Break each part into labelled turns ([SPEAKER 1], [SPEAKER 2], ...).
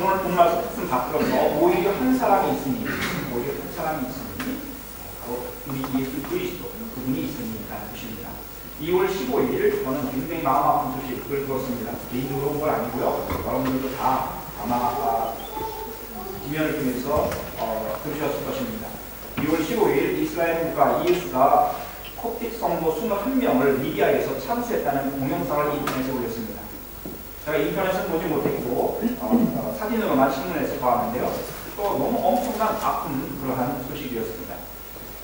[SPEAKER 1] 본말 뜻은 바꾸어서 오히려 한 사람이 있으니 바로 우리 예수 그리스도 그분이 있으니라는 뜻입니다. 2월 15일 저는 굉장히 마음 아픈 소식을 들었습니다. 개인적으로 온 건 아니고요. 여러분들도 다 아마 기면을 통해서 들으셨을 것입니다. 2월 15일 이스라엘 국가 이에수가 콥틱 성도 21명을 리비아에서 참수했다는 동영상을 인터넷에 올렸습니다. 제가 인터넷은 보지 못했고 사진으로만 신문에서 보았는데요. 또 너무 엄청난 아픈 그러한 소식이었습니다.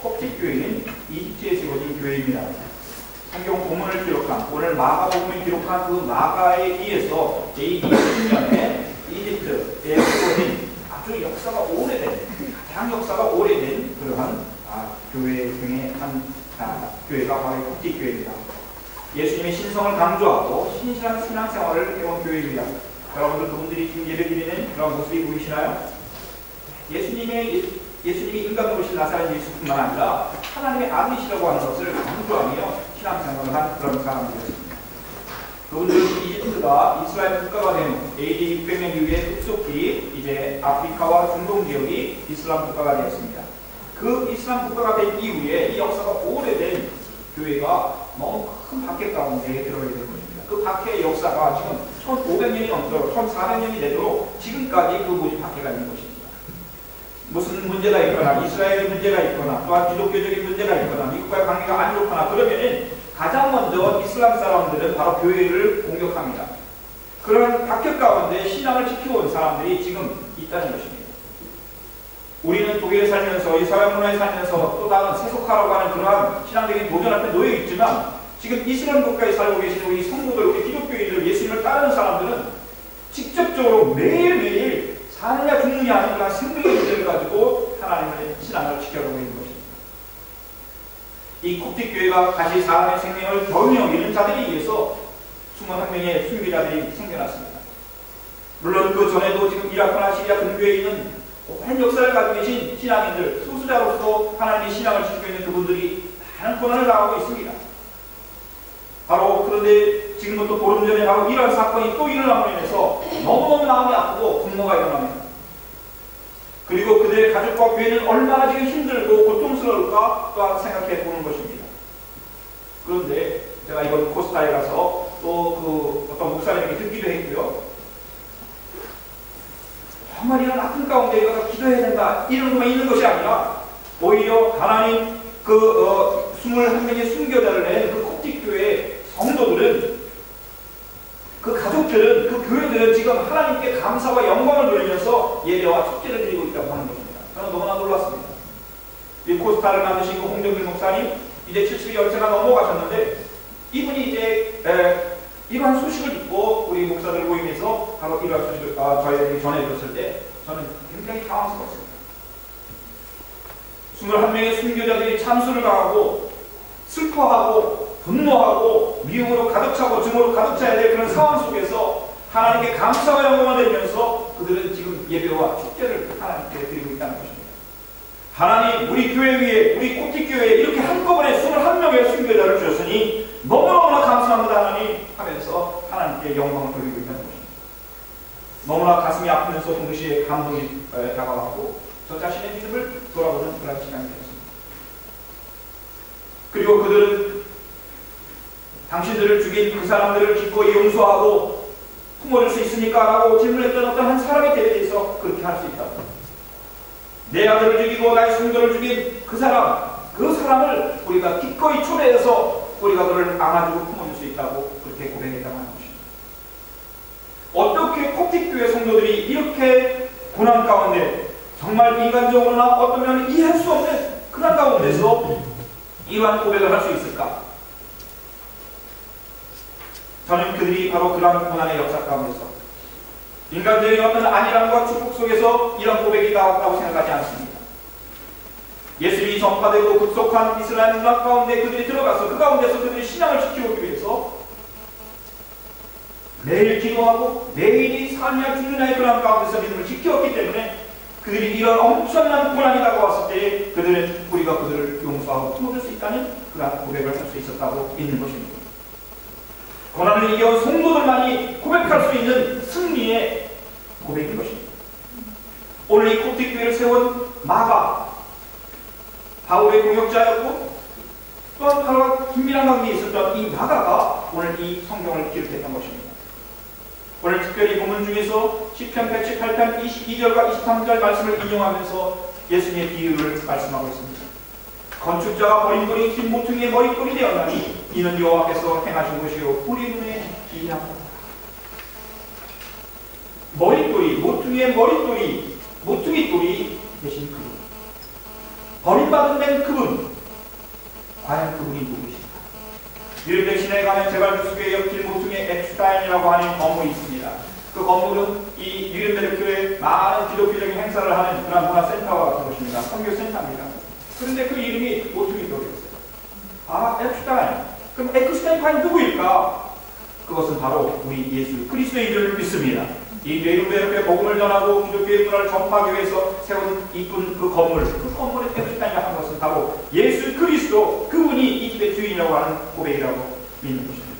[SPEAKER 1] 콥틱 교회는 이집트에 세워진 교회입니다. 성경 본문을 기록한 오늘 마가복음을 기록한 그 마가에 의해서 AD 10년에 이집트에 세워진 아주 역사가 오래된 가장 역사가 오래된 그러한 교회 중에 한 교회가 바로 콥틱 교회입니다. 예수님의 신성을 강조하고 신실한 신앙생활을 해온 교회입니다. 여러분들 그분들이 지금 예배드리는 그런 모습이 보이시나요? 예수님이 인간 노릇인 나사렛 예수뿐만 아니라 하나님의 아들이시라고 하는 것을 강조하며 신앙생활을 한 그런 사람들이었습니다. 그분들은 이집트가 이스라엘 국가가 된 AD 600년 이후에 급속히 이제 아프리카와 중동 지역이 이슬람 국가가 되었습니다. 그 이슬람 국가가 된 이후에 이 역사가 오래된 교회가 너무 큰 박해 가운데 들어가게 된 것입니다. 그 박해의 역사가 지금 1500년이 넘도록 1400년이 되도록 지금까지 그 모든 박해가 있는 것입니다. 무슨 문제가 있거나 이스라엘의 문제가 있거나 또한 기독교적인 문제가 있거나 미국과의 관계가 안 좋거나 그러면은 가장 먼저 이슬람 사람들은 바로 교회를 공격합니다. 그런 박해 가운데 신앙을 지켜온 사람들이 지금 있다는 것입니다. 우리는 독일에 살면서 이 서양 문화에 살면서 또 다른 세속화라고 하는 그러한 신앙적인 도전 앞에 놓여 있지만 지금 이슬람 국가에 살고 계신 우리 성도들, 우리 기독교인들, 예수님을 따르는 사람들은 직접적으로 매일매일 사느냐 죽느냐 하는 그런 생명의 문제를 가지고 하나님의 신앙을 지켜가고 있는 것입니다. 이 콥틱 교회가 다시 사람의 생명을 덜 여기는 자들에 의해서 21명의 순교자들이 생겨났습니다. 물론 그 전에도 지금 이라크나 시리아 근교에 있는 오랜 역사를 가지고 계신 신앙인들, 소수자로서 하나님의 신앙을 지키고 있는 그분들이 많은 고난을 당하고 있습니다. 바로 그런데 지금부터 보름 전에 바로 이런 사건이 또 일어남으로 인해서 너무너무 마음이 아프고 분노가 일어납니다. 그리고 그들의 가족과 교회는 얼마나 지금 힘들고 고통스러울까 또한 생각해 보는 것입니다. 그런데 제가 이번 코스타에 가서 또 그 어떤 목사님에게 듣기도 했고요. 정말 이런 아픈 가운데 이거 기도해야 된다 이런 것만 있는 것이 아니라 오히려 하나님 그 21명의 순교자를 낸 그 콥틱 교회의 성도들은 그 가족들은 그 교회들은 지금 하나님께 감사와 영광을 돌리면서 예배와 축제를 드리고 있다고 하는 것입니다. 저는 너무나 놀랐습니다. 이 코스타를 만드신 그 홍정길 목사님 이제 70이 연세가 넘어가셨는데 이분이 이제 이러한 소식을 듣고 우리 목사들 모임에서 바로 이러한 소식을 저희에게 전해줬을 때 저는 굉장히 당황스러웠습니다. 21명의 순교자들이 참수를 당하고 슬퍼하고 분노하고 미움으로 가득 차고 증오로 가득 차야 될 그런 상황 속에서 하나님께 감사와 영광을 드리면서 그들은 지금 예배와 축제를 하나님께 드리고 있다는 것입니다. 하나님 우리 교회 위에 우리 콥틱 교회에 이렇게 한꺼번에 21명의 순교자를 주셨으니 너무너무나 감사합니다 하나님 하면서 하나님께 영광을 돌리고 있다는 것입니다. 너무나 가슴이 아프면서 동시에 감동이 다가왔고 저 자신의 믿음을 돌아보는 그런 시간이 되었습니다. 그리고 그들은 당신들을 죽인 그 사람들을 기꺼이 용서하고 품어줄 수 있습니까? 라고 질문했던 어떤 한 사람에 대해서 그렇게 할 수 있다고. 내 아들을 죽이고 나의 성도를 죽인 그 사람을 우리가 기꺼이 초대해서 우리가 그를 안아주고 품어줄 수 있다고 그렇게 고백했다고 하는 것입니다. 어떻게 콥틱 교회 성도들이 이렇게 고난 가운데 정말 인간적으로나 어떤 면은 이해할 수 없는 그런 가운데서 이러한 고백을 할 수 있을까? 저는 그들이 바로 그러한 고난의 역사 가운데서 인간적인 어떤 안일함과 축복 속에서 이런 고백이 나왔다고 생각하지 않습니다. 예수님이 전파되고 급속한 이스라엘 문화 가운데 그들이 들어가서 그 가운데서 그들이 신앙을 지키기 위해서 매일 기도하고 매일이 사느냐 죽느냐의 그런 가운데서 믿음을 지켰기 때문에 그들이 이런 엄청난 고난이 다가왔을 때 그들은 우리가 그들을 용서하고 품어줄 수 있다는 그런 고백을 할 수 있었다고 믿는 것입니다. 고난을 이겨온 성도들만이 고백할 수 있는 승리의 고백인 것입니다. 오늘 이 콥틱 교회를 세운 마가, 바울의 동역자였고 또한 바울과 긴밀한 관계에 있었던 이 마가가 오늘 이 성경을 기록했던 것입니다. 오늘 특별히 본문 중에서 시편 118편 22절과 23절 말씀을 인용하면서 예수님의 비유를 말씀하고 있습니다. 건축자가 버린 돌이 긴 모퉁이의 머릿돌이 되었나니 이는 여호와께서 행하신 것이요 우리 눈에 기이하도다. 머릿돌이, 모퉁이의 머릿돌이, 모퉁이돌이 되신 그분, 버림받은 된 그분, 과연 그분이 누구십니까? 뉴른베르크 시내에 가면 제발주스교의 옆길 모퉁이의 엡슈타인이라고 하는 건물이 있습니다. 그 건물은 이 뉴른베르크의 많은 기독교적인 행사를 하는 그런 문화센터와 같은 것입니다. 선교센터입니다. 그런데 그 이름이 모퉁이돌이었어요. 아, 엡슈타인. 그럼 엡슈타인 과연 누구일까? 그것은 바로 우리 예수 그리스도인 줄 믿습니다. 이 뉴른베르크에 복음을 전하고 기독교의 문화를 전파하기 위해서 세운 이쁜 그 건물의 엡슈타인이라고 하는 것은 바로 예수 그리스도, 그분이 이 집의 주인이라고 하는 고백이라고 믿는 것입니다.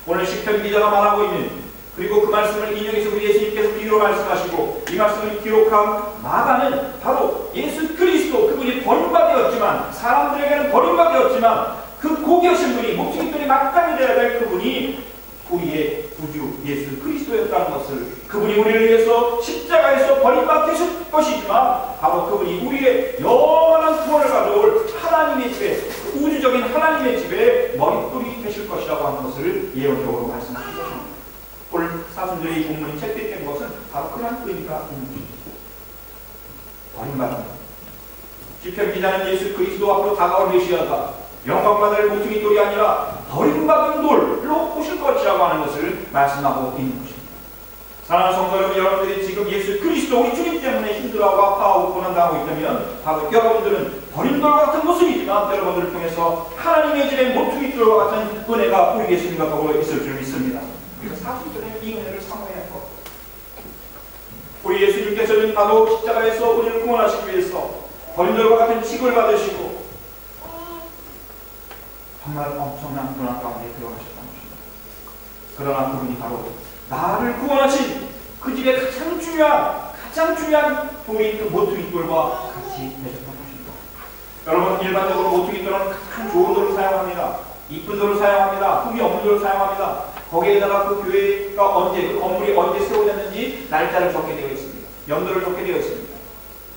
[SPEAKER 1] 오늘 시편 기자가 말하고 있는, 그리고 그 말씀을 인용해서 우리 예수님께서 비유로 말씀하시고 이 말씀을 기록한 마가는 바로 예수 그리스도, 그분이 버림받았지만, 사람들에게는 버림받았지만 그 고귀하신 분이, 목숨이 마땅히 되어야 될 그분이 우리의 구주 예수 그리스도였다는 것을, 그분이 우리를 위해서 십자가에서 버림받으실 것이지만 바로 그분이 우리의 영원한 구원을 가져올 하나님의 집에, 우주적인 하나님의 집에 머릿돌이 되실 것이라고 하는 것을 예언적으로 말씀하신 것입니다. 오늘 사순절에 이 본문이 채택된 것은 바로 그러한 의미가 있는 것입니다. 버림받는 것. 시편 기자는 예수 그리스도 앞으로 다가올 메시아가 영광받을 모퉁이돌이 아니라 버림받은 돌로 오실 것이라고 하는 것을 말씀하고 있는 것입니다. 사랑하는 성도 여러분, 여러분들이 지금 예수 그리스도 우리 주님 때문에 힘들어하고 아파하고 고난당하고 있다면 바로 여러분들은 버림돌과 같은 모습이지만 여러분들을 통해서 하나님의 집의 모퉁이돌과 같은 은혜가 우리 예수님과 더불어 있을 줄 믿습니다. 그래서 사순절에 이 은혜를 사모해야 할 것. 우리 예수님께서는 바로 십자가에서 우리를 구원하시기 위해서 버림돌과 같은 직을 받으시고 정말 엄청난 고난 가운데 들어가셨다는 것입니다. 그러나 그분이 바로 나를 구원하신 그 집의 가장 중요한 돌인 그 모퉁이돌과 같이 되셨다는 것입니다. 여러분, 일반적으로 모퉁이돌은 가장 좋은 돌을 사용합니다. 이쁜 돌을 사용합니다. 흠이 없는 돌을 사용합니다. 거기에다가 그 교회가 언제, 그 건물이 언제 세워졌는지 날짜를 적게 되어 있습니다. 연도를 적게 되어 있습니다.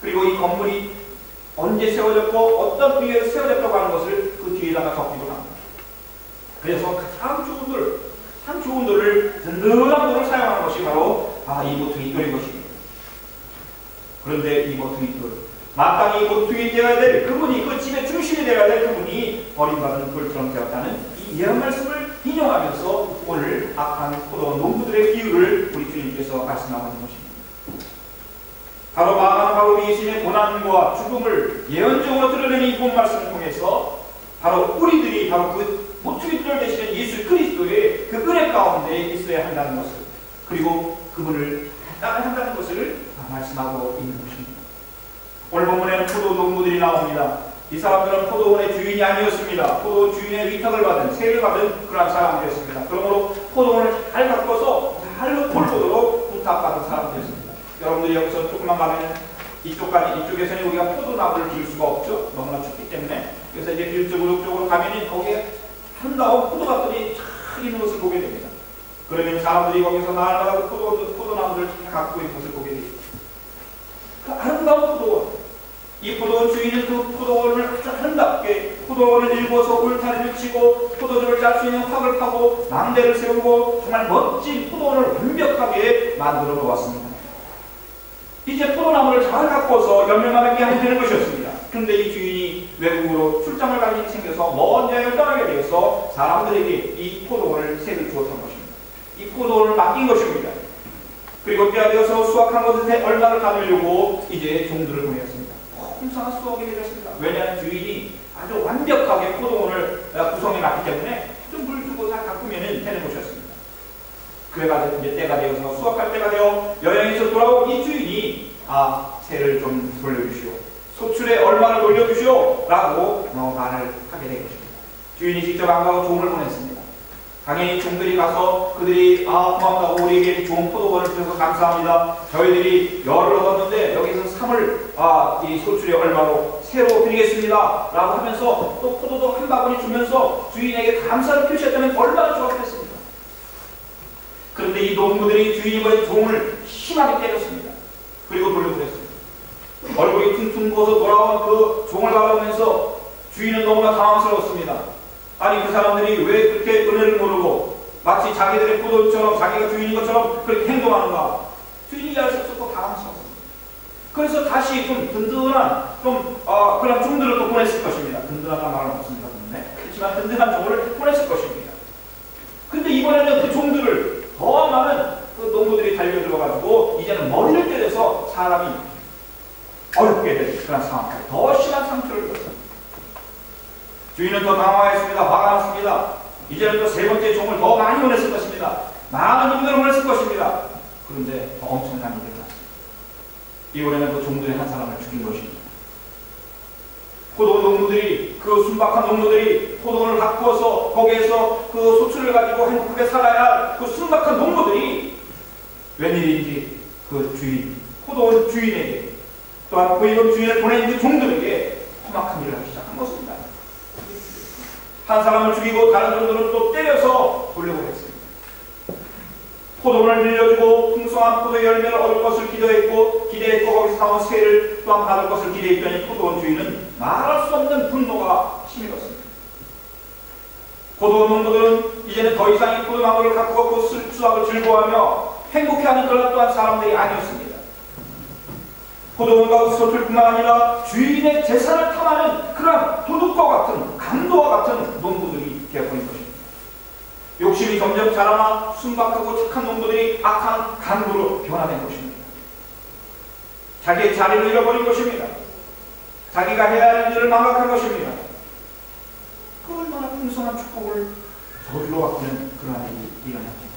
[SPEAKER 1] 그리고 이 건물이 언제 세워졌고 어떤 의미에서 세워졌다고 하는 것을 그 뒤에다가 적기도 합니다. 그래서 가장 좋은 돌을, 든든한 돌을 사용하는 것이 바로 이 모퉁이돌인 것입니다. 그런데 이 모퉁이돌, 마땅히 이 모퉁이 되어야 될 그분이, 그 집의 중심이 되어야 될 그분이 버림받은 돌처럼 되었다는 이 예언 말씀을 인용하면서 오늘 악한 포도원 농부들의 비유를 우리 주님께서 말씀하고 있는 것입니다. 바로 마가는 바로 예수님의 고난과 죽음을 예언적으로 드러내는 이 본 말씀을 통해서 바로 우리들이 바로 그 모퉁이돌 되시는 예수 그리스도의 그 은혜 가운데 있어야 한다는 것을, 그리고 그분을 따라야 한다는 것을 말씀하고 있는 것입니다. 오늘 본문에는 포도 농부들이 나옵니다. 이 사람들은 포도원의 주인이 아니었습니다. 포도 주인의 위탁을 받은, 세를 받은 그러한 사람들이었습니다. 그러므로 포도원을 잘 가꿔서 잘 돌보도록 부탁받은 사람들이었습니다. 여러분들이 여기서 조금만 가면 이쪽에서는 우리가 포도나무를 기를 수가 없죠. 너무나 춥기 때문에. 그래서 이제 길쪽으로 가면은 거기에 한다운 포도밭들이 잘 있는 것을 보게 됩니다. 그러면 사람들이 거기서 날마다 포도나무를 잘 갖고 있는 것을 보게 됩니다. 그 아름다운 포도원, 이 포도원 주인은 그 포도원을 아주 아름답게 포도원을 일궈서 울타리를 치고 포도주를 짤 수 있는 확을 파고 망대를 세우고 정말 멋진 포도원을 완벽하게 만들어 놓았습니다. 이제 포도나무를 잘 가꿔서 열매만 맺게 하면 되는 것이었습니다. 그런데 이 주인이 외국으로 출장을 갈 일이 생겨서 먼 여행을 떠나게 되어서 사람들에게 이 포도원을 세를 주었던 것입니다. 이 포도원을 맡긴 것입니다. 그리고 때가 되어서 수확한 것에 얼마를 받으려고 이제 종들을 보냈습니다. 풍성한 수확이 되었습니다. 왜냐하면 주인이 아주 완벽하게 포도원을 구성해 놨기 때문에 좀 물 주고 다 가꾸면 되는 것이었습니다. 그래가지고 이제 때가 되어서 수확할 때가 되어 여행에서 돌아온 이 주인이 세를 좀 돌려주시오, 소출에 얼마를 돌려주시오 라고 말을 하게 된 것입니다. 주인이 직접 안 가고 종을 보냈습니다. 당연히 종들이 가서 그들이 고맙다고 우리에게 좋은 포도원을 주셔서 감사합니다. 저희들이 열을 얻었는데 여기서 3을 이 소출이 얼마로 새로 드리겠습니다 라고 하면서 또 포도도 한 바구니 주면서 주인에게 감사를 표시했다면 얼마나 좋았겠습니까? 그런데 이 농부들이 주인의 종을 심하게 때렸습니다. 그리고 돌려보냈습니다. 얼굴이 퉁퉁 부어서 돌아온 그 종을 바라보면서 주인은 너무나 당황스러웠습니다. 아니 그 사람들이 왜 그렇게 은혜를 모르고 마치 자기들의 포도처럼 자기가 주인인 것처럼 그렇게 행동하는가? 주인이 이해할 수 없었고 당황스러웠습니다. 그래서 다시 좀 든든한 그런 종들을 또 보냈을 것입니다. 든든하다는 말은 없습니다. 그렇지만 든든한 종을 보냈을 것입니다. 근데 이번에는 그 종들을 더 많은 그 농부들이 달려들어가지고 이제는 머리를 때려서 사람이 어렵게 된 그런 상황까지 더 심한 상처를 입었습니다. 주인은 더 당황했습니다. 화가 났습니다. 이제는 또 세 번째 종을 더 많이 보냈을 것입니다. 많은 놈들을 보냈을 것입니다. 그런데 더 엄청난 일이 일어났습니다. 이번에는 그 종들의 한 사람을 죽인 것입니다. 포도원 농부들이, 그 순박한 농부들이 포도원을 가꾸어서 거기에서 그 소출을 가지고 행복하게 살아야 할 그 순박한 농부들이 웬일인지 그 주인, 포도원 주인에게 또한 포도원 주인을 보낸 그 종들에게 험악한 일을 하기 시작한 것입니다. 한 사람을 죽이고 다른 종들은 또 때려서 돌려보냈습니다. 포도원을 빌려주고 풍성한 포도 열매를 얻을 것을 기대했고 거기서 나온 새를 또한 받을 것을 기대했더니 포도원 주인은 말할 수 없는 분노가 치밀었습니다. 포도원 농부들은 이제는 더 이상 이 포도나무를 가꾸고 그 수확을 즐거워하며 행복해하는 그런 또한 사람들이 아니었습니다. 포도원과 소출뿐만 아니라 주인의 재산을 탐하는 그런 도둑과 같은 강도와 같은 농부들이 되어버린 것입니다. 욕심이 점점 자라나 순박하고 착한 농부들이 악한 강도로 변화된 것입니다. 자기의 자리를 잃어버린 것입니다. 자기가 해야 할 일을 망각한 것입니다. 그 얼마나 풍성한 축복을 저주로 바꾸는 그러한 일이 일어났죠.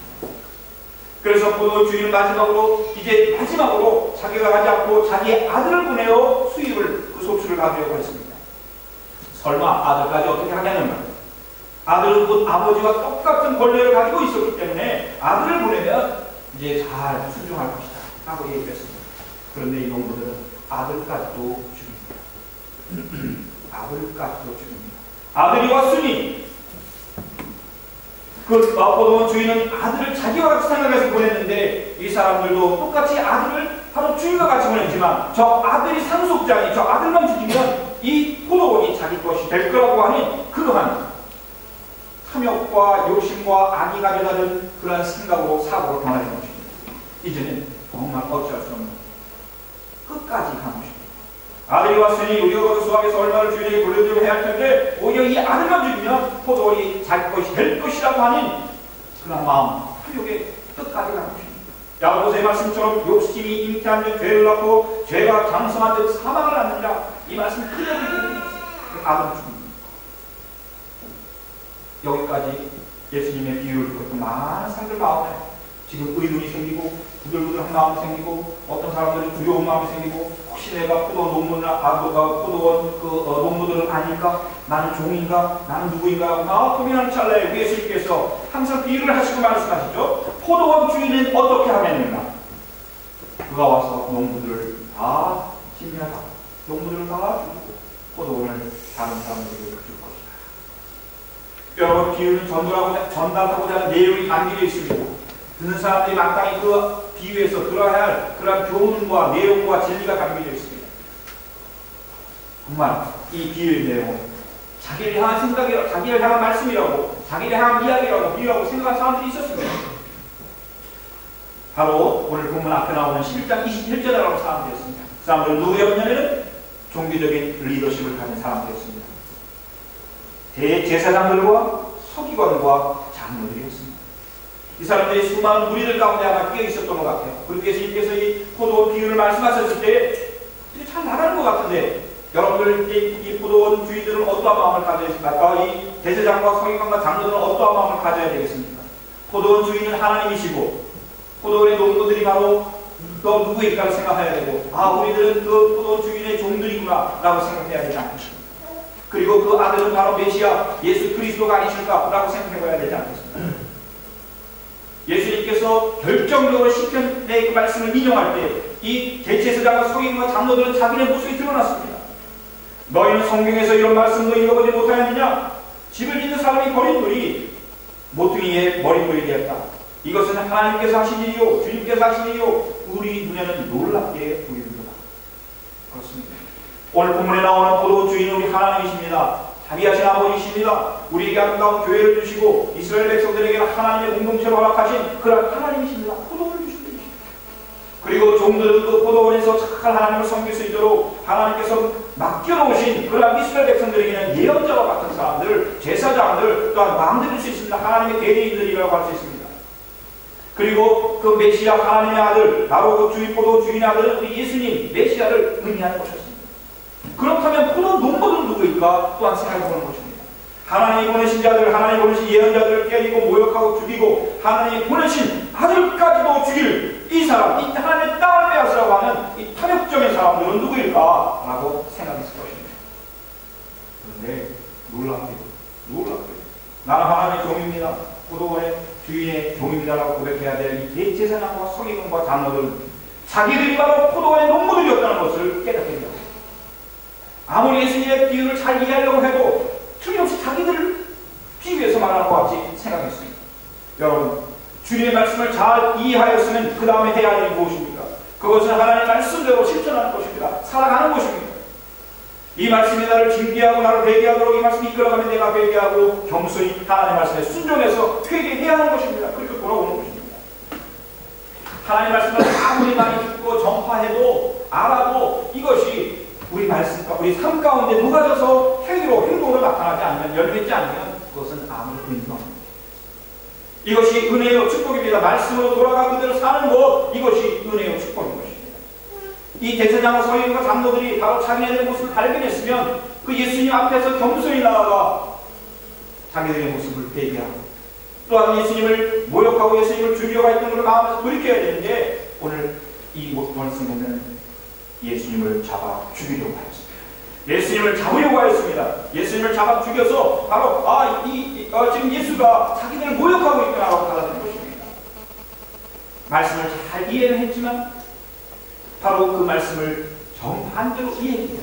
[SPEAKER 1] 그래서 포도원 주인은 마지막으로 자기가 가지 않고 자기의 아들을 보내어 수입을 그 소출을 가져오려고 했습니다. 설마 아들까지 어떻게 하냐는가? 아들은 곧 아버지와 똑같은 권리를 가지고 있었기 때문에 아들을 보내면 이제 잘 순종할 것이다 라고 얘기했습니다. 그런데 이 농부들은 아들까지도 죽입니다. 아들까지도 죽입니다. 아들이와 순이, 그 포도원 주인은 아들을 자기와 같이 생각해서 보냈는데 이 사람들도 똑같이 아들을 바로 주인과 같이 보냈지만 저 아들이 상속자니 저 아들만 죽이면 이 포도원이 자기 것이 될 거라고 하니 그러한 탐욕과 욕심과 악이 가져다는 그러한 생각으로 사고로 변화된 것입니다. 이제는 정말 어찌할 수 없는 끝까지 간 것입니다. 아들이 왔으니 우리가 그 수학에서 얼마를 주인에게 돌려주려 해야 할 텐데 오히려 이 아들만 죽이면 포도원이 자기 것이 될 것이라고 하는 그런 마음, 탐욕의 끝까지 간 것입니다. 야고보서의 말씀처럼 욕심이 잉태한 데 죄를 낳고 죄가 장성한 데 사망을 낳느니라, 이 말씀 그대로 읽는 아들 죽입니다. 여기까지 예수님의 비유를 듣고 많은 사람들 마음에 지금 의문이 생기고 부들부들한 마음이 생기고 어떤 사람들은 두려운 마음이 생기고 혹시 내가 포도원 농부들은 아닐까? 나는 종인가? 나는 누구인가? 막 고민하는 찰나에 예수님께서 항상 비유를 하시고 말씀하시죠. 포도원 주인은 어떻게 하겠는가? 그가 와서 농부들을 다 진멸하고 농부들을 다 죽이고 포도원을 다른 사람들에게 줄 것이다. 여러분, 비유는 전달하고자 하는 내용이 담겨져 있습니다. 듣는 사람들이 마땅히 그 비유에서 들어야 할 그런 교훈과 내용과 진리가 담겨져 있습니다. 정말 이 비유의 내용은 자기를 향한 생각이라고, 자기를 향한 말씀이라고, 자기를 향한 이야기라고 비유하고 생각한 사람들이 있었습니다. 바로 오늘 본문 앞에 나오는 11장 27절에 나오는 사람들이었습니다. 그 사람들은 누구였냐면 종교적인 리더십을 가진 사람들이었습니다. 대제사장들과 서기관과 장로들이었습니다. 이 사람들이 수많은 무리들 가운데 아마 끼어 있었던 것 같아요. 그리고 예수님께서 이 포도원 비유를 말씀하셨을 때 잘 나가는 것 같은데, 여러분들 이 포도원 주인들은 어떠한 마음을 가져야 될까? 이 대제사장과 서기관과 장로들은 어떠한 마음을 가져야 되겠습니까? 포도원 주인은 하나님이시고 포도원의 농부들이 바로 너 누구일까를 생각해야 되고, 우리들은 그 포도원 주인의 종들이구나 라고 생각해야 되지 않겠습니까? 그리고 그 아들은 바로 메시아 예수 그리스도가 아니실까 라고 생각해봐야 되지 않겠습니까? 예수님께서 결정적으로 시편의 그 말씀을 인용할 때 이 대제사장과 서기관과 장로들은 자기네 모습이 드러났습니다. 너희는 성경에서 이런 말씀도 읽어보지 못하였느냐? 집을 짓는 사람이 버린 돌이 모퉁이의 머릿돌이 되었다. 이것은 하나님께서 하신 일이요 주님께서 하신 일이요 우리 눈에는 놀랍게 보이는도다. 그렇습니다. 오늘 본문에 나오는 포도 주인은 우리 하나님이십니다. 자비하신 아버지십니다. 우리에게 아름다운 교회를 주시고 이스라엘 백성들에게 하나님의 공동체로 허락하신 그런 하나님이십니다. 포도원을 주십니다. 그리고 종들은 그 포도원에서 착한 하나님을 섬길 수 있도록 하나님께서 맡겨놓으신 그런 이스라엘 백성들에게는 예언자와 같은 사람들, 제사장들, 또한 왕들일 수 있습니다. 하나님의 대리인들이라고 할 수 있습니다. 그리고 그 메시아 하나님의 아들, 바로 그 포도 주인의 아들은 우리 예수님 메시아를 의미하는 것이었습니다. 그렇다면 포도 농부는 누구일까? 또한 생각해보는 것입니다. 하나님이 보내신 자들, 하나님이 보내신 예언자들을 때리고 모욕하고 죽이고 하나님이 보내신 아들까지도 죽일 이 사람, 이 하나님의 땅을 빼앗으라고 하는 이 탐욕적인 사람들은 누구일까? 라고 생각했을 것입니다. 그런데 놀랍게 나는 하나님의 종입니다. 포도원의 주인의 종입니다라고 고백해야 될 이 대제사장과 서기관과 장로들은 자기들이 바로 포도원의 농부들이었다는 것을 깨닫게 되었습니다. 아무리 예수님의 비유를 잘 이해하려고 해도 틀림없이 자기들을 비유해서 말하는 것 같이 생각했습니다. 여러분, 주님의 말씀을 잘 이해하였으면 그 다음에 해야 할 일이 무엇입니까? 그것은 하나님의 말씀대로 실천하는 것입니다. 살아가는 것입니다. 이 말씀이 나를 징계하고 나를 회개하도록 이 말씀이 이끌어가면 내가 회개하고 겸손히 하나님의 말씀에 순종해서 회개해야 하는 것입니다. 그리고 돌아오는 것입니다. 하나님의 말씀을 아무리 많이 듣고 전파해도 알아도 이것이 우리 말씀과 우리 삶 가운데 녹아져서 행동으로 나타나지 않으면 열매지 않으면 그것은 아무 의미가 없습니다. 이것이 은혜요 축복입니다. 말씀으로 돌아가 그대로 사는 것, 이것이 은혜요 축복인 것입니다. 이 대제사장과 서기관과 장로들이 바로 자기네들의 모습을 발견했으면 그 예수님 앞에서 겸손히 나아가 자기들의 모습을 회개하고 또한 예수님을 모욕하고 예수님을 죽이려고 했던 것을 마음에서 돌이켜야 되는데 오늘 이 말씀 보면 예수님을 잡아 죽이려고 하였습니다. 예수님을 잡으려고 하였습니다. 예수님을 잡아 죽여서 바로 지금 예수가 자기들을 모욕하고 있구나라고 받아들인 것입니다. 말씀을 잘 이해는 했지만 바로 그 말씀을 정반대로 이해했습니다.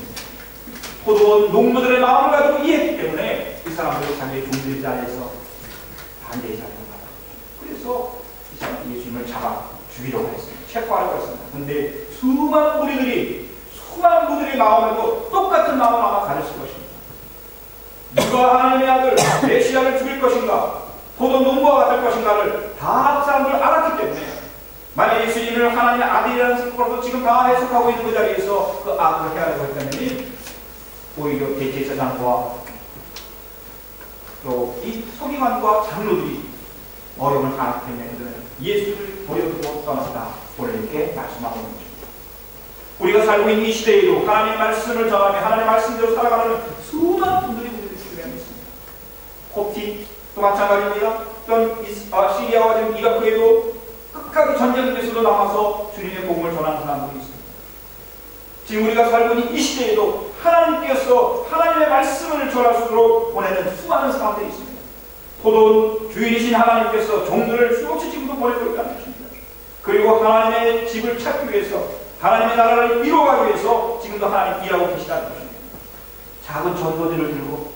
[SPEAKER 1] 포도원 농부들의 마음을 가지고 이해했기 때문에 이 사람들이 자기의 종들의 자리에서 반대의 자리를 받았습니다. 그래서 이 사람이 예수님을 잡아 죽이려고 했습니다. 체포하려고 했습니다. 그런데 수많은 무리들의 마음에도 똑같은 마음을 아마 가졌을 것입니다. 누가 하나님의 아들 메시아를 죽일 것인가, 포도 농부와 같을 것인가를 다 사람들 알았기 때문에 만약 예수님을 하나님의 아들이라는 생각으로 지금 다 해석하고 있는 그 자리에서 그 악을 해하려고 했다면 오히려 대제사장과 또 이 서기관과 장로들이 어려움을 당하기 때문에 그들은 예수를 버려두고 떠났다. 오늘 이렇게 말씀하고 있는 것입니다. 우리가 살고 있는 이 시대에도 하나님의 말씀을 전하며 하나님의 말씀대로 살아가는 수많은 분들이 우리를 주변에 있습니다. 콥티도 마찬가지입니다. 또는 시리아와 지금 이라크에도 끝까지 전쟁에서도 남아서 주님의 복음을 전하는 사람들이 있습니다. 지금 우리가 살고 있는 이 시대에도 하나님께서 하나님의 말씀을 전할수록 보내는 수많은 사람들이 있습니다. 포도원 주인이신 하나님께서 종들을 수없이 지금도 보내고 있다는 것입니다. 그리고 하나님의 집을 찾기 위해서 하나님의 나라를 이루어가기 위해서 지금도 하나님 일하고 계시다는 것입니다. 작은 전도지를 들고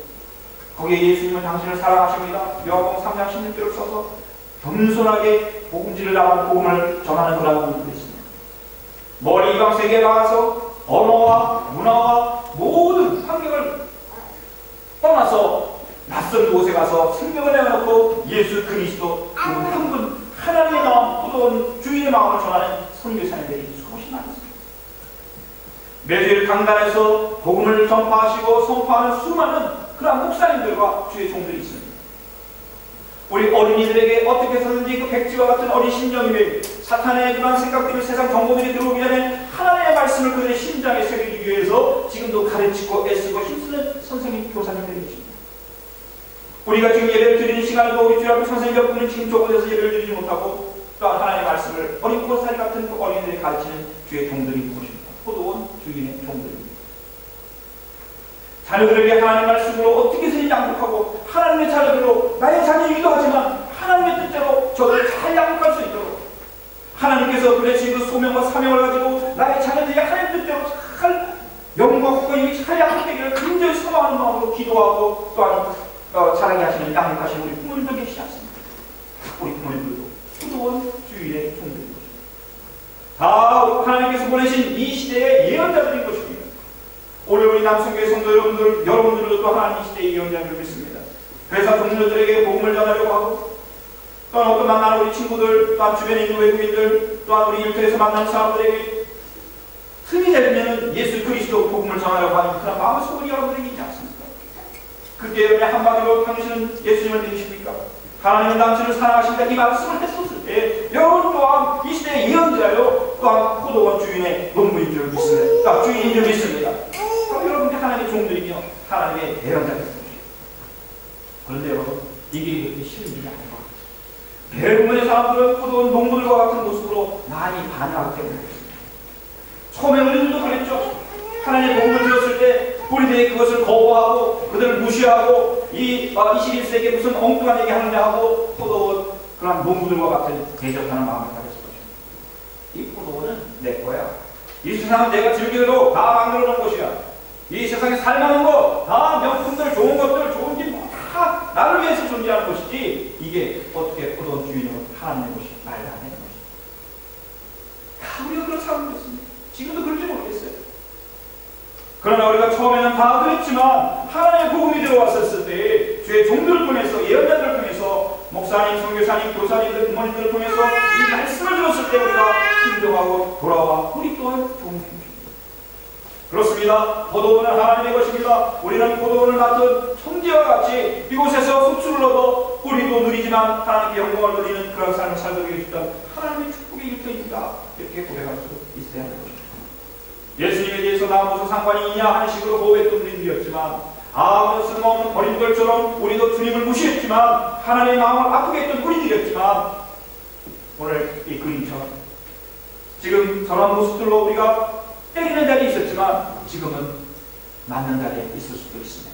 [SPEAKER 1] 거기에 예수님은 당신을 사랑하십니다. 요한복음 3장 16절을 써서 겸손하게 복음지를 나가는 복음을 전하는 그런 분들이 있습니다. 멀리 이방 세계에 나가서 언어와 문화와 모든 환경을 떠나서 낯선 곳에 가서 생명을 내어놓고 예수 그리스도 한 분 하나님의 마음, 포도원 주인의 마음을 전하는 선교사님들이 수없이 많습니다. 매주일 강단에서 복음을 전파하시고 선포하는 수많은 그런 목사님들과 주의 종들이 있습니다. 우리 어린이들에게 어떻게 해서든지 그 백지와 같은 어린 심령임에 사탄의 그런 생각들이 세상 정보들이 들어오기 전에 하나님의 말씀을 그들의 심장에 새기기 위해서 지금도 가르치고 애쓰고 힘쓰는 선생님, 교사님들이 있습니다. 우리가 지금 예배를 드리는 시간에도 우리 주여 앞에 선생님 몇 분은 지금 좁은 데서 예배를 드리지 못하고 또한 하나님의 말씀을 어린 보살이 같은 그 어린이들이 가르치는 주의 종들이 있는 것입니다. 포도원 주인의 종들입니다. 자녀들에게 하나님의 말씀으로 어떻게 해서 양육하고 하나님의 자녀들로 나의 자녀이기도 하지만 하나님의 뜻대로 저들을 잘 양육할 수 있도록 하나님께서 보내신 그 소명과 사명을 가지고 나의 자녀들이 하나님의 뜻대로 잘 영광과 이 잘 양육되기를 간절히 사모하는 마음으로 기도하고 또한 자라게 하시는 양육하시는 우리 부모님도 계시지 않습니까? 우리 부모님들도 포도원 주일의 종들입니다. 다 하나님께서 보내신 이 시대의 예언자들인 것입니다. 오늘 우리 남성교회 성도 여러분들도 하나님 이 시대의 예언자를 믿습니다. 회사 동료들에게 복음을 전하려고 하고 또한 어떤 만나는 우리 친구들, 또한 주변에 있는 외국인들, 또한 우리 일터에서 만나는 사람들에게 틈이 되면 예수 그리스도 복음을 전하려고 하는 그런 마음의 소원이 여러분들에게 있지 않습니까? 그때 여러분이 한마디로 당신은 예수님을 믿으십니까? 하나님은 당신을 사랑하신다 이 말씀을 했었을 때 여러분 또한 이 시대의 예언자요 또한 포도원 주인의 농부인 줄 믿습니다. 주인인 줄 믿습니다. 그럼 여러분들이 하나님의 종들이며 하나님의 예언자가 됩니다. 그런데 여러분 이 길이 그렇게 쉬운 일이 아닌 것 같아요. 대부분의 사람들은 포도원 농부들과 같은 모습으로 많이 반응하기 때문에 처음에 우리들도 그랬죠. 하나님의 복음을 들었을 때 우리들이 그것을 거부하고 그들을 무시하고 이 21세기에 무슨 엉뚱한 얘기 하느냐 하고 포도원 그런 농부들과 같은 대적하는 마음을 가졌을 것입니다. 이 포도원은 내 거야. 이 세상은 내가 즐기도록 다 만들어 놓은 곳이야. 이 세상에 살만한 거 다 명품들 좋은 것들 좋은 집 다 나를 위해서 존재하는 것이지 이게 어떻게 포도원 주인은 하나님의 것이 말도 안 되는 것이다. 다 우리가 그런 사람이었습니다. 지금도 그런지 모르겠어요. 그러나 우리가 처음에는 다 그랬지만 하나님의 복음이 들어왔었을 때 주의 종들을 통해서 예언자들을 통해서 목사님, 선교사님, 교사님들, 부모님들을 통해서 이 말씀을 들었을 때 우리가 순종하고 돌아와 우리 또한 좋은 행위. 그렇습니다. 포도원은 하나님의 것입니다. 우리는 포도원을 맡은 천지와 같이 이곳에서 섭수를 얻어 우리도 누리지만 하나님께 영광을 누리는 그런 삶을 살고 계시던 하나님의 축복의 일터입니다. 이렇게 고백할 수 있어야 하는 것입니다. 예수님에 대해서 나 무슨 상관이 있냐 하는 식으로 고백했던 우리들이었지만 아무런 쓸모없는 버림돌처럼 우리도 주님을 무시했지만 하나님의 마음을 아프게 했던 우리들이었지만 오늘 이 그림처럼 지금 저런 모습들로 우리가 때리는 자리에 있었지만 지금은 맞는 자리에 있을 수도 있습니다.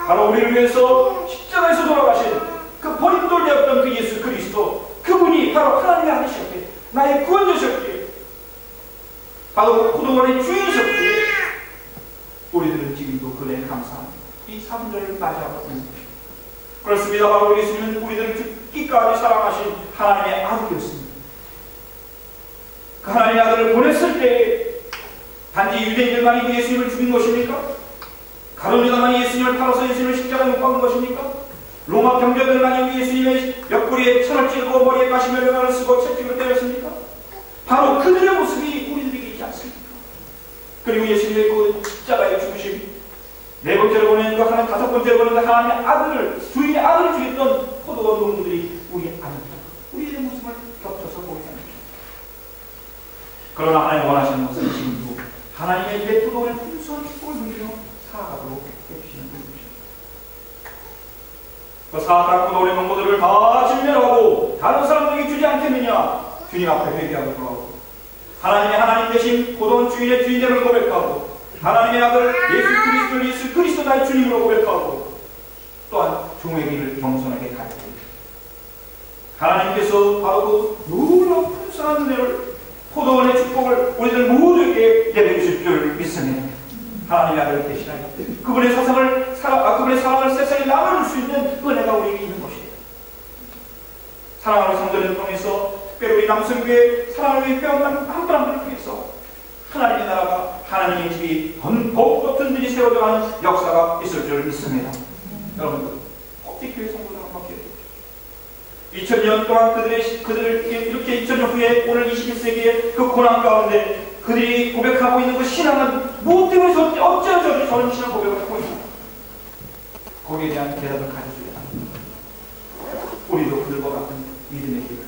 [SPEAKER 1] 바로 우리를 위해서 십자가에서 돌아가신 그 버림돌 되었던 그 예수 그리스도 그분이 바로 하나님의 아들이셨기에 나의 구원자셨기에 바로 포도원의 주인이셨기에 우리들은 지금도 그에 감사합니다. 이 3절을 맞이하고 있는 것입니다. 그렇습니다. 바로 예수님은 우리들을 죽기까지 사랑하신 하나님의 아들이었습니다. 그 하나님의 아들을 보냈을 때 단지 유대인들만이 그 예수님을 죽인 것입니까? 가룟 유다만이 예수님을 팔아서 예수님을 십자가에 못 박은 것입니까? 로마 병자들만이 예수님의 옆구리에 천을 찌르고 머리에 가시면류관을 쓰고 채찍으로 때렸습니까? 바로 그들의 모습이 우리들에게 있지 않습니까? 그리고 예수님의 그 십자가의 죽으심 네 번째로 보낸 그 하나님 다섯 번째로 보낸 그 하나님의 아들을 주인의 아들을 죽였던 포도원 농부들이 우리의 아들입니다. 우리의 모습을 겹쳐서 보게 합니다. 그러나 하나님 원하시는 것은 지금도 하나님의 입의 포도원의 풍성한 축복을 누리며 살아가도록 해주시는 분이십니다. 그 사악한 포도원의 농부들을 다 진멸하고 다른 사람들에게 주지 않겠느냐 주님 앞에 회개하고 돌아오고 하나님 대신 포도원 주인의 주인됨을 고백하고 하나님의 아들 예수 그리스도 나의 주님으로 고백하고 또한 종의 길을 겸손하게 가르치고 하나님께서 바로 그 놀라운 풍성한 은혜를 포도원의 축복을 우리들 모두에게 내려주실 줄 믿습니다. 하나님의 아들 되시라니 그분의 사랑을 세상에 나눠줄 수 있는 은혜가 우리에게 있는 것이에요. 사랑하는 성도들을 통해서 특별히 우리 남성교회 사랑을 위해 빼앗는 한 사람들을 통해서 하나님의 나라가 하나님의 집이 더욱더 든든히 세워져가는 역사가 있을 줄 믿습니다. 여러분들 꼭지교회 성도들 한번 기억해 주십시오. 2000년 동안 그들을 이렇게 2000년 후에 오늘 21세기의 그 고난 가운데 그들이 고백하고 있는 그 신앙은 무엇 때문에 어찌하여 저런 신앙 고백을 하고 있나 거기에 대한 대답을 가져주려 합니다. 우리도 그들과 같은 믿음의 길을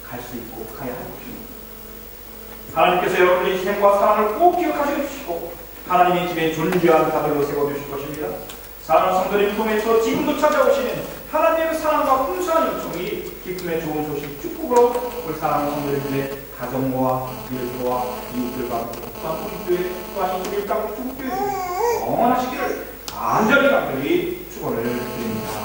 [SPEAKER 1] 갈 수 있고 가야 할 것입니다. 하나님께서 여러분의 희생과 사랑을 꼭 기억하셔 주시고 하나님의 집에 존귀한 자들로 세워주실 것입니다. 사랑하는 성도님 통해서 지금도 찾아오시는 하나님의 그 사랑과 풍성한 요청이 기쁨의 좋은 소식 축복으로 우리 사랑하는 성도님들의 가정과 일터와 이웃들과 또한 우리 교회 또한 우리 땅 중교회 영원하시기를 간절히 축원을 드립니다.